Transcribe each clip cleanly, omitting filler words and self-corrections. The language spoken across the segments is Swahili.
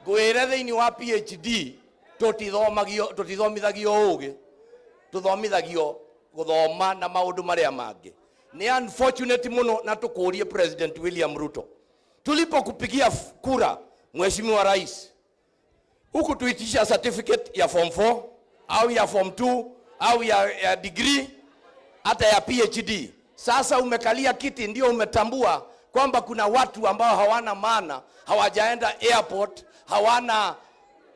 Ngwire thiini wa PhD tutithomithagio ugi, tuthomithagio guthoma na maundu maria mangi. Ni unfortunate muno na tukurie President William Ruto, tulipokupigia kura Mheshimiwa Rais, huku tuitisha certificate ya form 4 au ya form 2 au ya degree hata ya PhD. Sasa umekalia kiti ndio umetambua kwamba kuna watu ambao hawana maana, hawajaenda airport, hawana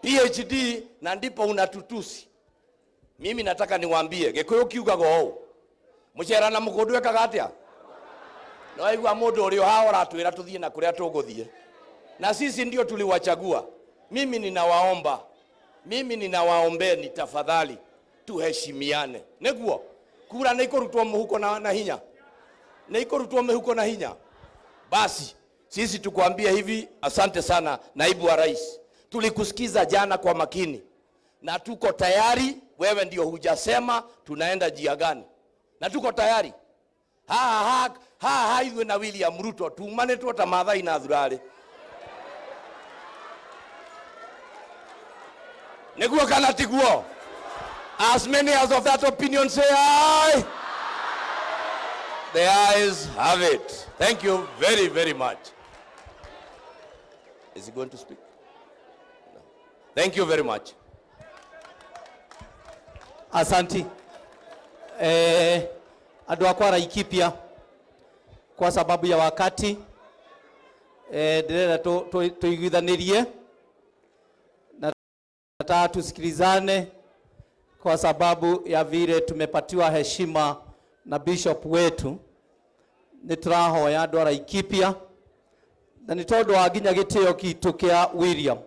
PhD, na ndipo unatutusi. Mimi nataka niwaambie Gikuyu kiugaga ũũ, mucera na mukundu ekaga atia? No aigua mundu uri hahora twira tuthie na kuria tuguthie, na sisi ndio tuliwachagua. Mimi ninawaombeni tafadhali tuheshimiane. Neguo kura na ikorutwo muhuko na hinya, na ikorutwo muhuko na hinya. Basi sisi tukwambia hivi, asante sana naibu wa rais, tulikusikiza jana kwa makini na tuko tayari. Wewe ndio hujasema tunaenda jia gani, na tuko tayari. Ithuĩ na William Ruto tumanĩtwo ta Maathai na Thurari. Nĩguo kana tiguo? As many as of that opinion say aye. The ayes have it. Thank you very, very much. Is he going to speak? No. Thank you very much. Asanti. Andu akwa Laikipia, kwa sababu ya wakati ndirenda tuiguithanirie na nataka tusikilizane kwa sababu ya vile tumepatiwa heshima na bishop wetu. Niturahoya andu a Laikipia na ni tondu wa nginya gitio gitu kia William